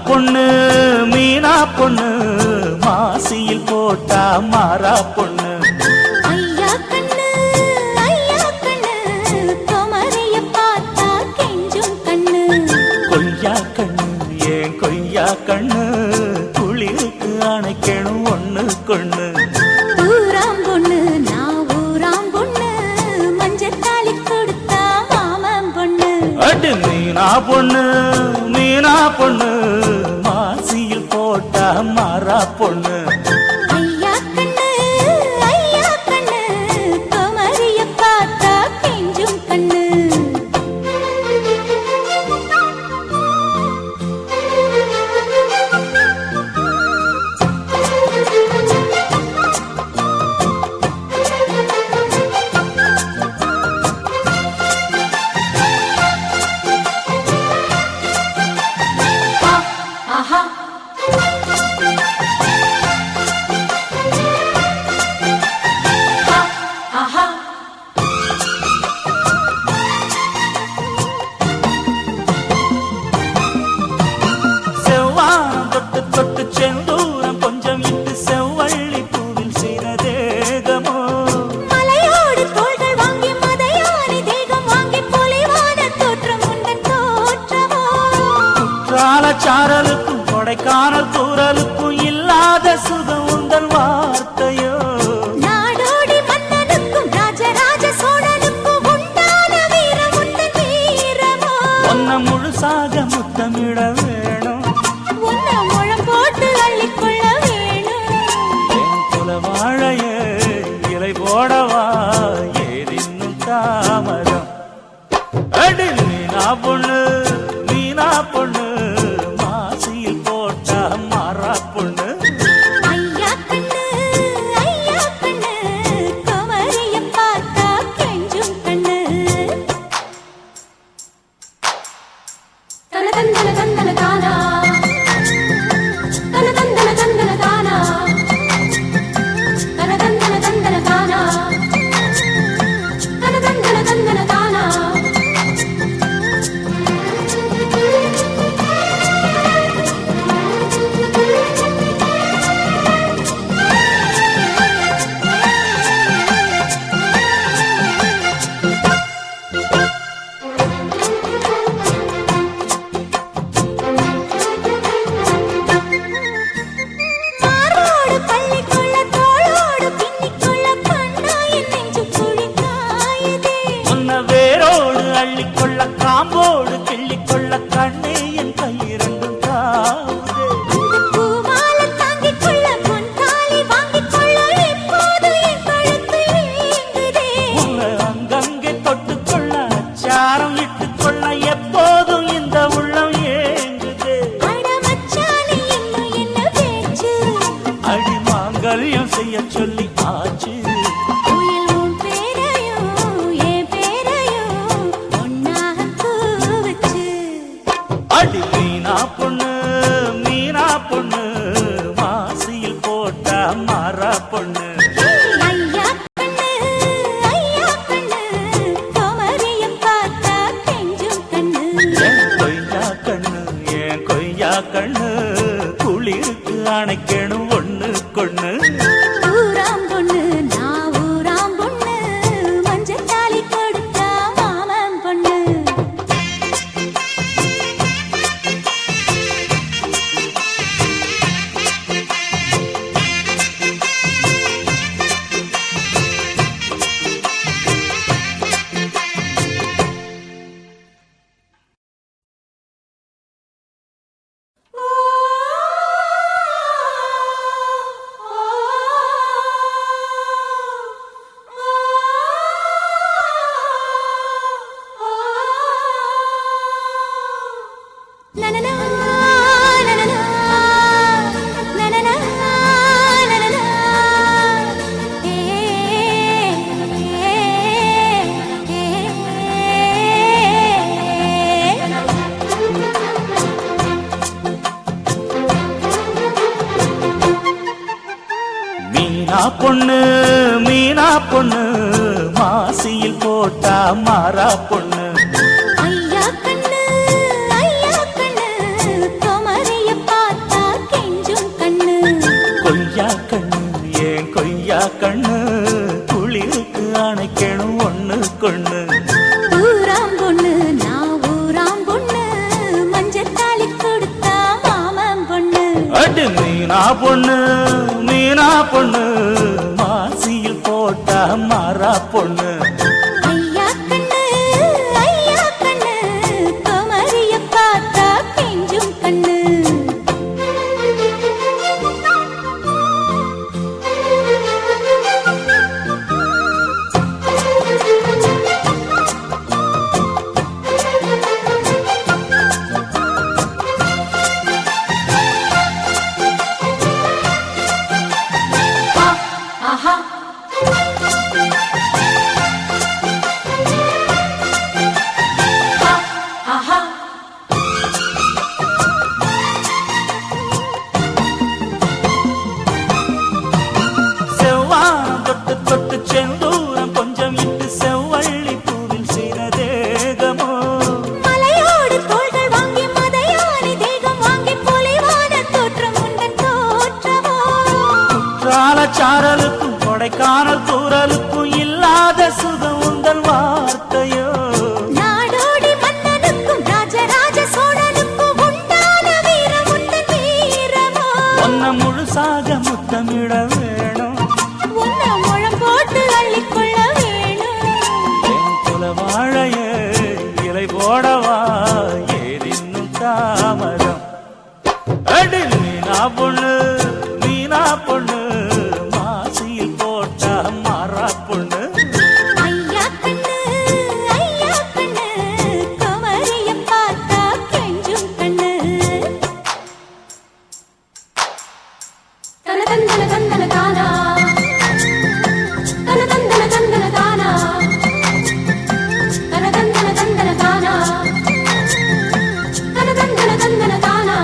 பொண்ணு மீனா பொண்ணு மாசியில் போட்டா மாறா பொண்ணு ஐயா கண்ணு குமரிய பார்த்தா கெஞ்சும் கண்ணு கொய்யா கண்ணு ஏன் கொய்யா கண்ணு குளிருக்கு அணைக்கணும் ஒண்ணு கொண்ணு ஊராம் பொண்ணு நான் ஊராம் பொண்ணு மஞ்சத்தாலி கொடுத்தா மாமன் பொண்ணு அடி மீனா பொண்ணு மீனா பொண்ணு மாசியில் போட்டா மாறா பொண்ணு ஐயா கண்ணு குமரிய பார்த்தா கெஞ்சும் கண்ணு சாரலுக்கும் கொடைக்கானல் தூரலுக்கும் இல்லாத சுகம் உந்தன் வார்த்தையோ நாடோடி மன்னனுக்கும் ராஜராஜ சோழனுக்கும் உண்டான வீரம் உந்தன் வீரமோ உன்னை முழுசாக முத்தமிட வேணும் உன்னை முழம் போட்டு அள்ளிக்கொள்ள வேணும் என் குல வாழைய இலை போடவா ஏதின்னும் தாமரம் அடி மீனா பொண்ணு மீனா பொண்ணு மாறா பொண்ணு ஐயா கண்ணு குமரிய பார்த்தா கெஞ்சும் கண்ணு தன தந்தன தந்தன தானா தன தந்தன தந்தன தானா தன தந்தன தந்தன தானா தன தந்தன தந்தன தானா அள்ளிக்கொள்ள காம்போடு கிள்ளிக்கொள்ள கண்ணே என் கையிரண்டும் தாவுதே பூமாலை தாங்கிக் கொள்ள பொன்தாலி வாங்கிக் கொள்ள இப்போது என் கழுத்து ஏங்குதே உன்னை அங்கங்கே தொட்டுக்கொள்ள அச்சாரம் இட்டுக்கொள்ள எப்போதும் இந்த உள்ளம் ஏங்குதே அட மச்சானே இன்னும் என்ன பேச்சு அடி மாங்கல்யம் செய்ய சொல்லி ஆச்சு அடி மீனா பொண்ணு மீனா பொண்ணு மாசியில் போட்டா மாறா பொண்ணு ஐயா கண்ணு குமரிய பார்த்தா கெஞ்சும் கண்ணு என் கொய்யா கண்ணு என் கொய்யா கண்ணு குளிருக்கு அணைக்கணும் ஒண்ணு கொண்ணு ஊராம் பொண்ணு நான் ஊராம் பொண்ணு மஞ்சத்தாலி கொடுத்தா மாமன் பொண்ணு பொண்ணு மீனா பொண்ணு மாசியில் போட்டா மாறா பொண்ணு ஐயா கண்ணு குமரிய பார்த்தா கெஞ்சும் கண்ணு கொய்யா கண்ணு ஏன் கொய்யா கண்ணு குளிருக்கு அணைக்கணும் ஒண்ணு கொண்ணு ஊராம் பொண்ணு நான் ஊராம் பொண்ணு மஞ்சத்தாலி கொடுத்தா மாமன் பொண்ணு அடி மீனா பொண்ணு மாசியில் போட்டா மாறா பொண்ணு ஐயா கண்ணு குமரிய பார்த்தா கெஞ்சும் கண்ணு செவ்வானம் தொட்டு தொட்டு செந்தூரம் கொஞ்சம் இட்டு செவ்வள்ளி பூவில் செய்த தேகமோ மலையோடு தோள்கள் வாங்கி மதையானி தேகம் வாங்கி பொலிவான தோற்றம் உண்டன் தோற்றமோ சாரலுக்கும் கொடைக்கானல் தூரலுக்கும் இல்லாத சுகம் உந்தன் வார்த்தையோ நாடோடி மன்னனுக்கும் ராஜராஜ சோழனுக்கும் உண்டான வீரம் உண்டன் வீரமோ ஒன்ன முழுசாக முத்தமிட வேணும் உன்னை முழம் போட்டு அள்ளிக்கொள்ள வேணும் என் குல வாழைய இலை போடவா ஏதின்னும் தாமதம் அடி மீனா பொண்ணு மாசியில் போட்டா மாறா பொண்ணு ஐயா கண்ணு குமரிய பார்த்தா கெஞ்சும் கண்ணு தன தந்தன தந்தன தானா தன தந்தன தந்தன தானா தன தந்தன தந்தன தானா தன தந்தன தந்தன தானா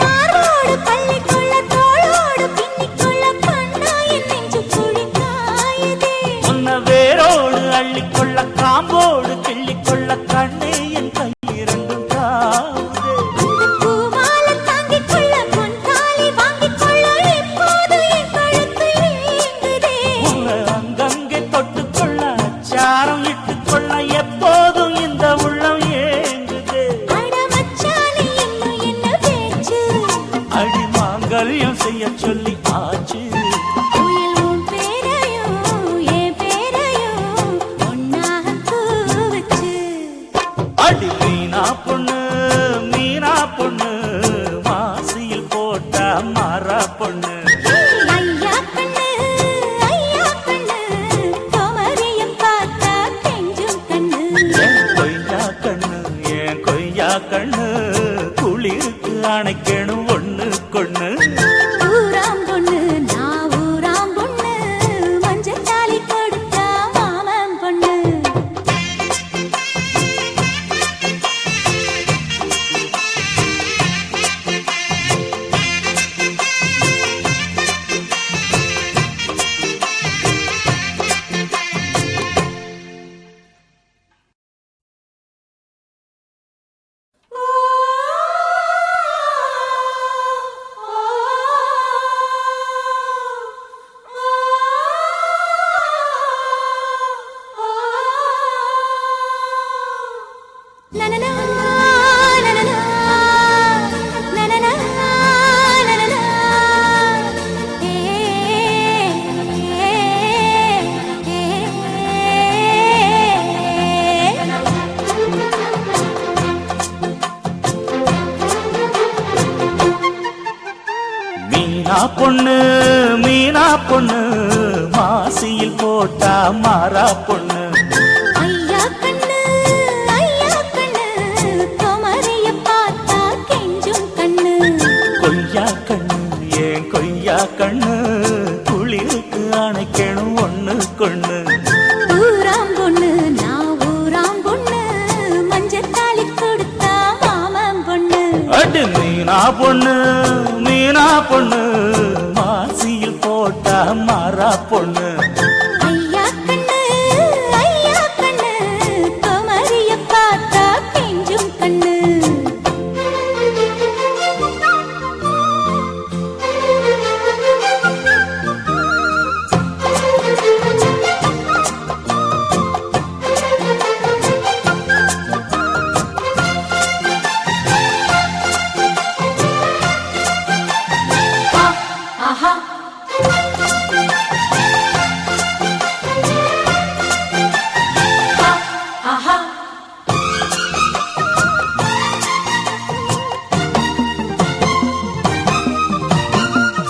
மாரோடு பள்ளிக்குள்ள தோளோடு பின்னிக்குள்ள கண்ணா என் நெஞ்சு குழி காயுதே உன்ன வேரோடு அள்ளிக்கொள்ள காம்போடு கிள்ளிக்கொள்ள கண்ணே என் கை இரண்டும் காவுதே அந்த பூமாலை தாங்கிக்கொள்ள பொன் தாலி வாங்கிக்கொள்ள இப்போது என் கழுத்து ஏங்குதே உன்னை அங்கங்கே தொட்டுக்கொள்ள அச்சாரம் இட்டுக்கொள்ள எப்போதும் இந்த உள்ளம் ஏங்குதே அட மச்சானே இன்னும் என்ன பேச்சு அடி மாங்கல்யம் செய்ய சொல்லி ஆச்சு உயில் உன் பேரையும் என் பேரையும் ஒன்னாக கூவச்சு அடி மீனா பொண்ணு மாசியில் போட்டா மாறா பொண்ணு ஐயா கண்ணு குமரிய பார்த்தா கெஞ்சும் கண்ணு ஏன் கொய்யா கண்ணு குளிருக்கு அணைக்கணும் ஒண்ணு கொண்ணு ஊராம் பொண்ணு நான் ஊராம் பொண்ணு மஞ்சத்தாலி கொடுத்தா மாமன் பொண்ணு நனனா நனனா நனனா நனனா ஏ மீனா பொண்ணு மாசியில் போட்டா மாறா பொண்ணு ஐயா கண்ணு குமரிய கண்ணு குளிருக்கு அணைக்கணும் ஒண்ணு கொண்ணு ஊராம் பொண்ணு நான் ஊராம் பொண்ணு மஞ்சத்தாலி கொடுத்தா மாமன் பொண்ணு அடி மீனா பொண்ணு மீனா பொண்ணு மாசியில் போட்டா மாறா பொண்ணு ஐயா கண்ணு குமரிய பார்த்தா கெஞ்சும் கண்ணு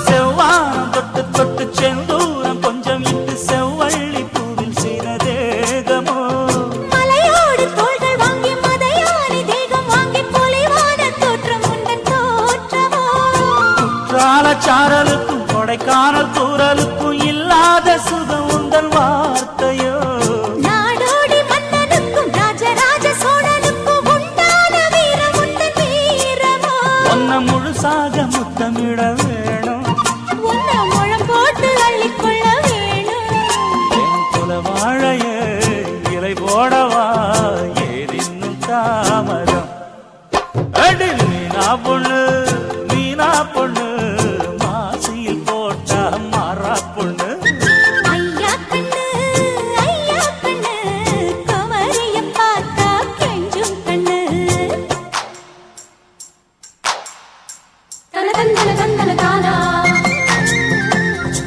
செவ்வானம் தொட்டு தொட்டு செந்தூரம் கொஞ்சம் இட்டு செவ்வள்ளி பூவில் செய்த தேகமோ மலையோடு தோள்கள் வாங்கி மதையானி தேகம் வாங்கி பொலிவான தோற்றம் உண்டன் தோற்றமோ சாரலுக்கும் கொடைக்கானல் தூரலுக்கும் இல்லாத சுகம் உந்தன் வார்த்தையோ நாடோடி மன்னனுக்கும் ராஜராஜ சோழனுக்கும் உண்டான வீரம் உண்டன் வீரமோ ஒன்ன முழுசாக முத்தமிட வேணும் உன்னை முழம் போட்டு அள்ளிக்கொள்ள வேணும் என் குல வாழைய இலை போடவா ஏறின்னும் தாமரம் அடி மீனா பொண்ணு மாசியில் போட்டா மாறா பொண்ணு ஐயா கண்ணு குமரிய பார்த்தா கெஞ்சும் கண்ணு தன தந்தன தந்தன தானா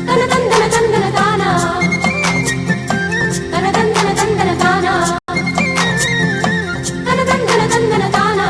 தன தந்தன தந்தன தானா தன தந்தன தந்தன தானா தன தந்தன தந்தன தானா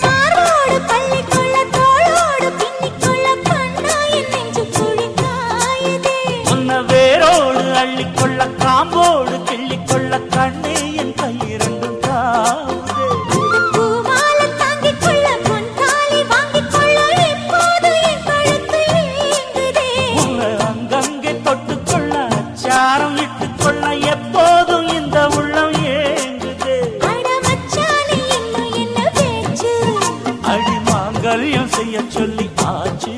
மாரோடு பள்ளிக்குள்ள தோளோடு பின்னிக்குள்ள கண்ணா என் நெஞ்சு குழிக்காயுதே உன்ன வேரோடு அள்ளிக்கொள்ள காம்போடு கிள்ளிக்கொள்ள கண்ணே என் கையிரண்டும் தாவுதே பூமாலை தாங்கிக் கொள்ள பொன்தாலி வாங்கிக் கொள்ள இப்போது என் கழுத்து ஏங்குதே உன்னை அங்கங்கே தொட்டுக்கொள்ள அச்சாரம் இட்டுக்கொள்ள எப்போதும் இந்த உள்ளம் ஏங்குதே அட மச்சானே இன்னும் என்ன பேச்சு அடி மாங்கல்யம் செய்ய சொல்லி ஆச்சு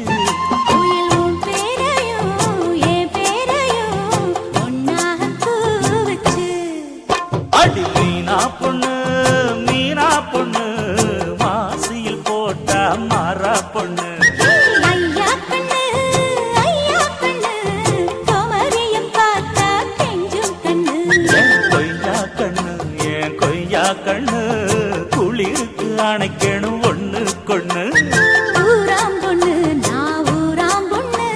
உயில் உன் பேரையும் என் பேரையும் ஒன்னாக கூவச்சு அடி மீனா பொண்ணு மாசியில் போட்டா மாறா பொண்ணு ஐயா கண்ணு குமரிய பார்த்தா கெஞ்சும் கண்ணு என் கொய்யா கண்ணு குளிருக்கு அணைக்கணும் ஒண்ணு கொண்ணு ஊராம் பொண்ணு நான் ஊராம் பொண்ணு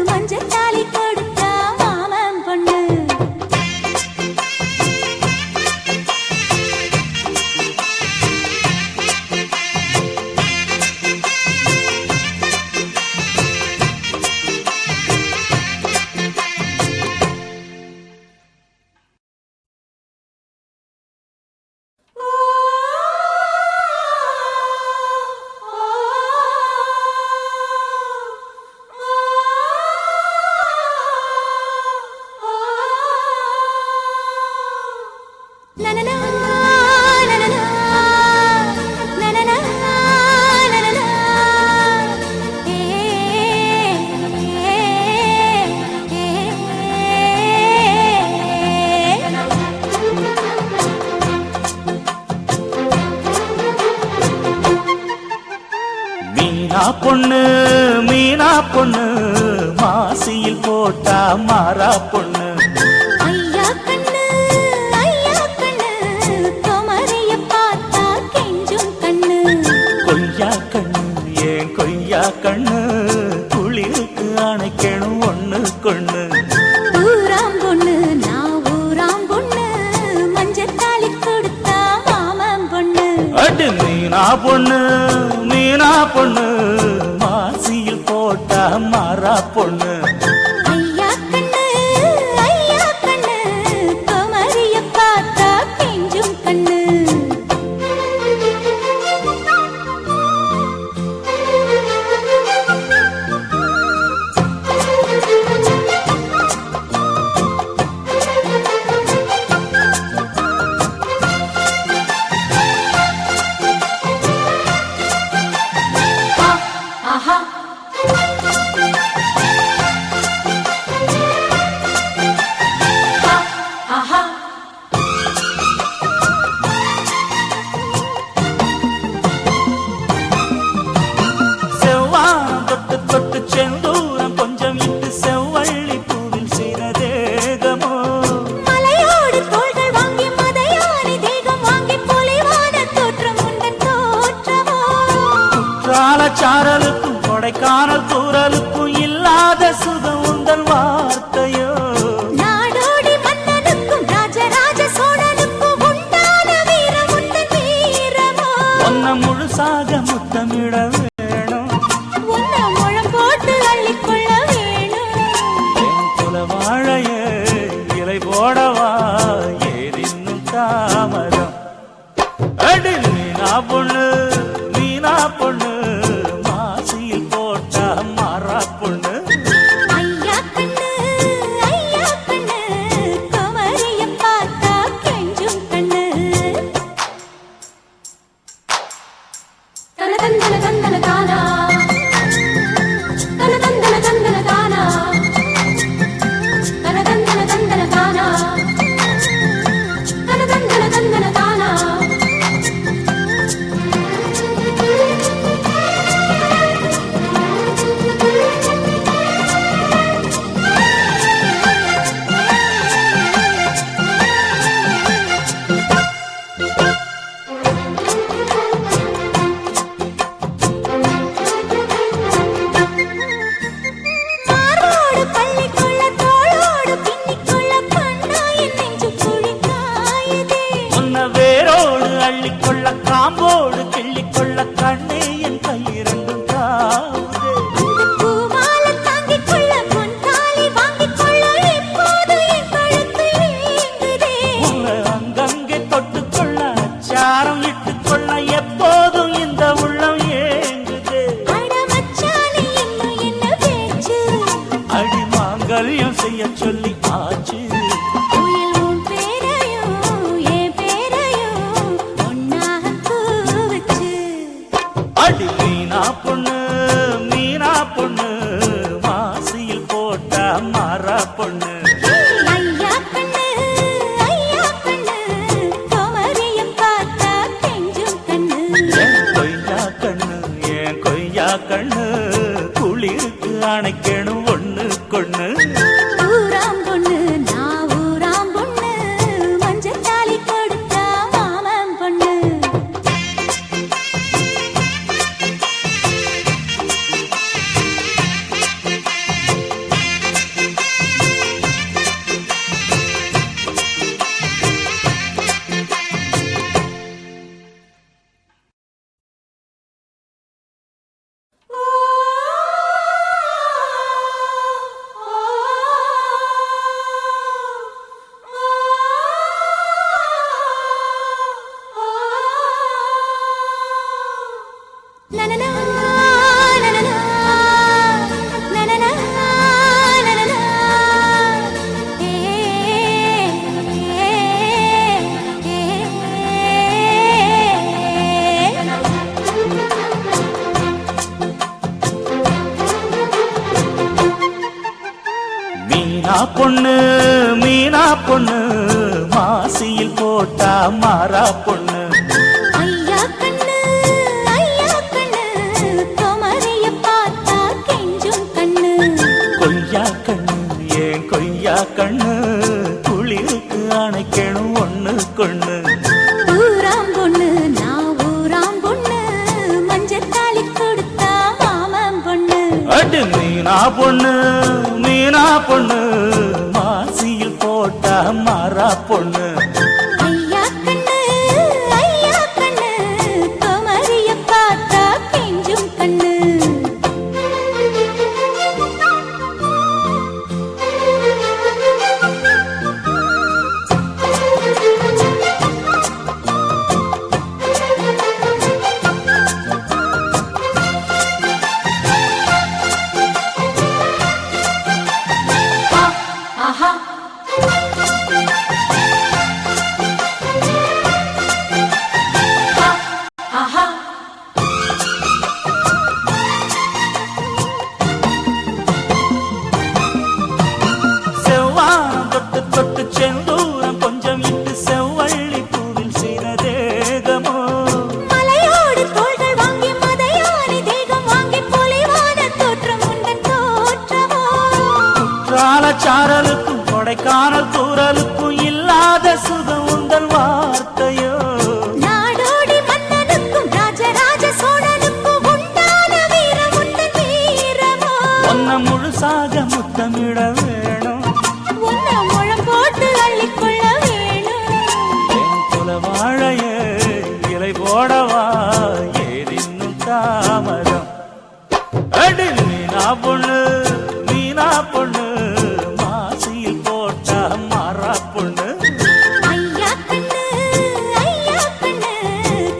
மஞ்சத்தாலி கொடுத்தா மாமன் பொண்ணு நனனா நனனா நனனா நனனா ஏ மீனா பொண்ணு மாசியில் போட்டா மாறா பொண்ணு ஐயா கண்ணு குமரிய பார்த்தா கெஞ்சும் கண்ணு கொய்யா கண்ணு குளிருக்கு அணைக்கணும் ஒண்ணு கொண்ணு ஊராம் பொண்ணு நான் ஊராம் பொண்ணு மஞ்சத்தாலி கொடுத்தா மாமன் மீனா பொண்ணு மீனா பொண்ணு மாசியில் போட்டா மாறா பொண்ணு ஐயா கண்ணு குமரிய பார்த்தா கெஞ்சும் கண்ணு செவ்வானம் தொட்டு தொட்டு செந்தூரம் கொஞ்சம் இட்டு செவ்வள்ளி பூவில் செய்த தேகமோ மலையோடு தோள்கள் வாங்கி மதையானி தேகம் வாங்கி பொலிவான தோற்றம் உண்டன் தோற்றமோ சாரலுக்கும் கொடைக்கானல் தூரலுக்கும் இல்லாத சுகம் உந்தன் வார்த்தையோ நாடோடி மன்னனுக்கும் ராஜராஜ சோழனுக்கும் உண்டான வீரம் உண்டன் வீரமோ ஒன்ன முழுசாக முத்தமிட வேணும் உன்ன முழம் போட்டு அள்ளிக்கொள்ள வேணும் என் குல வாழைய இலை போடவா ஏதின்னும் தாமதம் அடி மீனா பொண்ணு மாசியில் போட்டா மாறா பொண்ணு ஐயா கண்ணு குமரிய பார்த்தா கெஞ்சும் கண்ணு தன தந்தன தந்தன தானா தன தந்தன தந்தன தானா தன தந்தன தந்தன தானா தன தந்தன தந்தன தானா மாரோடு பள்ளிக்குள்ள தோளோடு பின்னிக்குள்ள கண்ணா என் நெஞ்சு குழி காயுதே உன்ன வேரோடு அள்ளிக்கொள்ள காம்போடு கிள்ளிக்கொள்ள கண்ணே என் கையிரண்டும் காவுதே அந்த பூமால தாங்கிக் கொள்ள பொன்தாலி வாங்கிக் கொள்ள இப்போது என் கழுத்து ஏங்குதே உன்னை அங்கங்கே தொட்டுக்கொள்ள அச்சாரம் இட்டுக்கொள்ள எப்போதும் இந்த உள்ளம் ஏங்குதே அட மச்சானே இன்னும் என்ன பேச்சு அடி மாங்கல்யம் செய்ய சொல்லி ஆச்சு உயில் உன் பேரையும் என் பேரையும் ஒன்னாக கூவச்சு அடி மீனா பொண்ணு மாசியில் போட்டா மாறா பொண்ணு ஐயா கண்ணு குமரிய பார்த்தா கெஞ்சும் கண்ணு என் கொய்யா கண்ணு குளிருக்கு அணைக்கணும் ஒண்ணு கொண்ணு ஊராம் பொண்ணு நான் ஊராம் பொண்ணு மஞ்சள் தாலி கொடுத்தா மாமன் பொண்ணு நனனா நனனா நனனா நனனா மீனா பொண்ணு மாசியில் போட்டா மாறா பொண்ணு ஐயா கண்ணு குமரிய பார்த்தா கெஞ்சும் கண்ணு கொய்யா கண்ணு குளிருக்கு அணைக்கணும் ஒண்ணு கொண்ணு ஊராம் பொண்ணு நான் ஊராம் பொண்ணு மஞ்சள் தாலி கொடுத்தா மாமன் பொண்ணு அடி மீனா பொண்ணு மாசியில் போட்டா மாறா பொண்ணு ஐயா கண்ணு குமரிய மாசாக முத்தமிட வேணும். உன்ன முழம் போட்டு அள்ளிக்கொள்ள வேணும். என் குல வாழைய இலை போடவா ஏதின்னும் தாமதம். அடி மீனா பொண்ணு மீனா பொண்ணு மாசியில் போட்டா மாறா பொண்ணு. ஐயா கண்ணு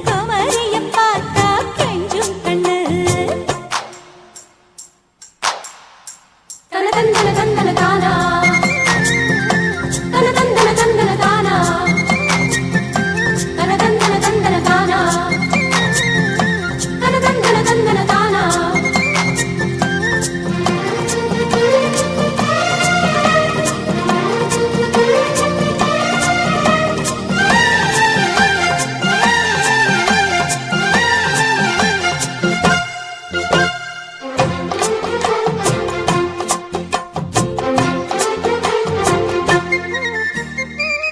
குமரிய பார்த்தா கெஞ்சும் கண்ணு. தன தந்தன தந்தன தானா தன தந்தன தந்தன தானா தன தந்தன தந்தன தானா தன தந்தன தந்தன தானா.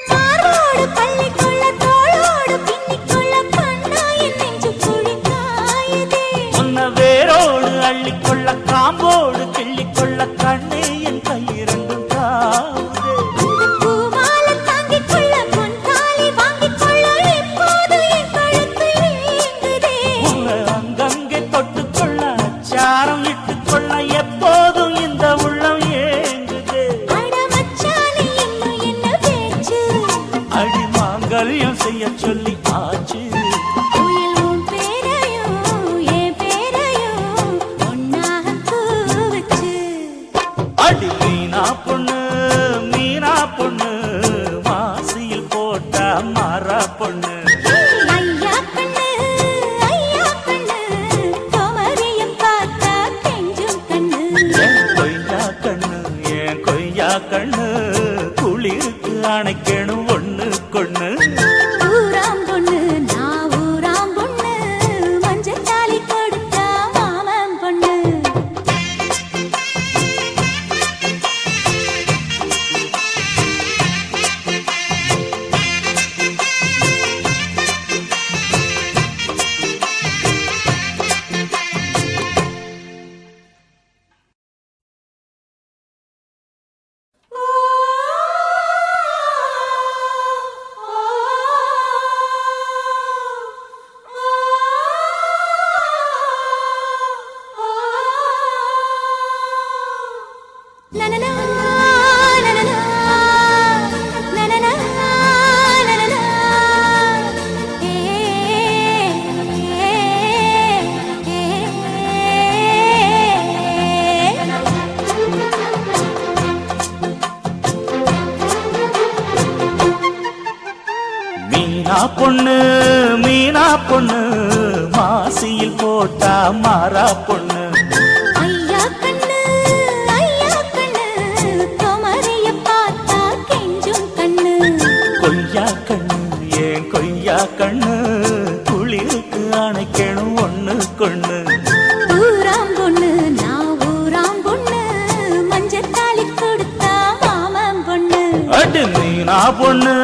மாரோடு பள்ளிக்குள்ள தோளோடு பின்னிக்குள்ள கண்ணா என் நெஞ்சு குழி காயுதே. உன்ன வேரோடு அள்ளிக்கொள்ள காம்போடு கிள்ளிக்கொள்ள கண்ணே என் கையிரண்டும் காவுதே. அந்த பூமாலை தாங்கிக்கொள்ள பொன் தாலி வாங்கிக்கொள்ள இப்போது என் கழுத்து ஏங்குதே. உன்னை அங்கங்கே தொட்டுக்கொள்ள அச்சாரம் இட்டுக்கொள்ள எப்போதும் இந்த உள்ளம் ஏங்குதே. அட மச்சானே இன்னும் என்ன பேச்சு. அடி மாங்கல்யம் செய்ய சொல்லி ஆச்சு. குயில் உன் பேரையும் என் பேரையும் ஒன்னாக கூவச்சு. அடி மீனா பொண்ணு மாசியில் போட்டா மாறா பொண்ணு. ஐயா கண்ணு குமரியம் பார்த்தா கெஞ்சும் கண்ணு. என் கொய்யா கண்ணு குளிருக்கு அணைக்கணும் ஒண்ணு கொண்ணு. ஊராம் பொண்ணு நான் ஊராம் பொண்ணு மஞ்சள் தாலி கொடுத்தா மாமன் பொண்ணு. நனனா நனனா நனனா நனனா ஏ மீனா பொண்ணு மாசியில் போட்டா மாறா பொண்ணு. ஐயா கண்ணு குமரிய பார்த்தா கெஞ்சும் கண்ணு. கொய்யா கண்ணு குளிருக்கு அணைக்கணும் ஒண்ணு கொண்ணு. ஊராம் பொண்ணு நான் ஊராம் பொண்ணு மஞ்சள் தாலி கொடுத்தா மாமன் பொண்ணு. அடி மீனா பொண்ணு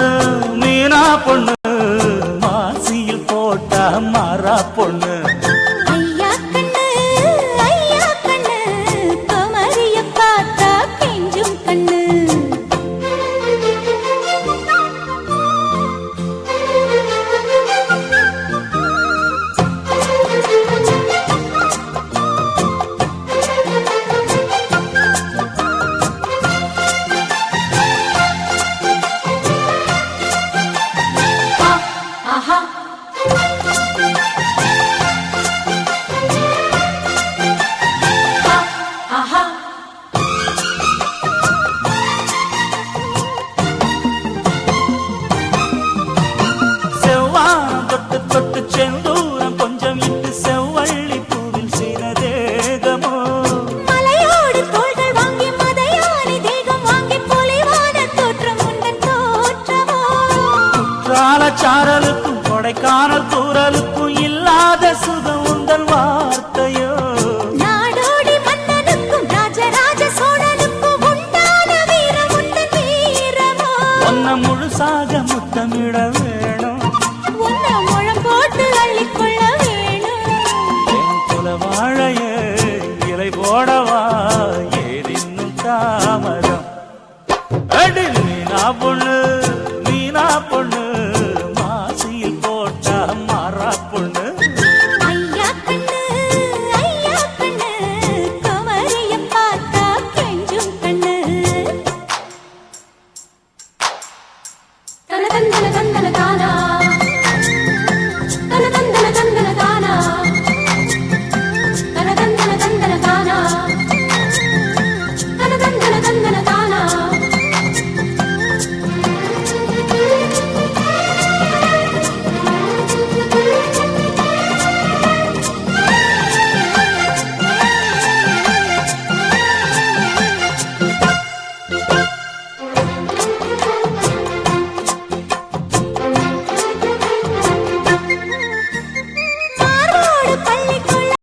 மாசியில் போட்டா மாறா பொண்ணு.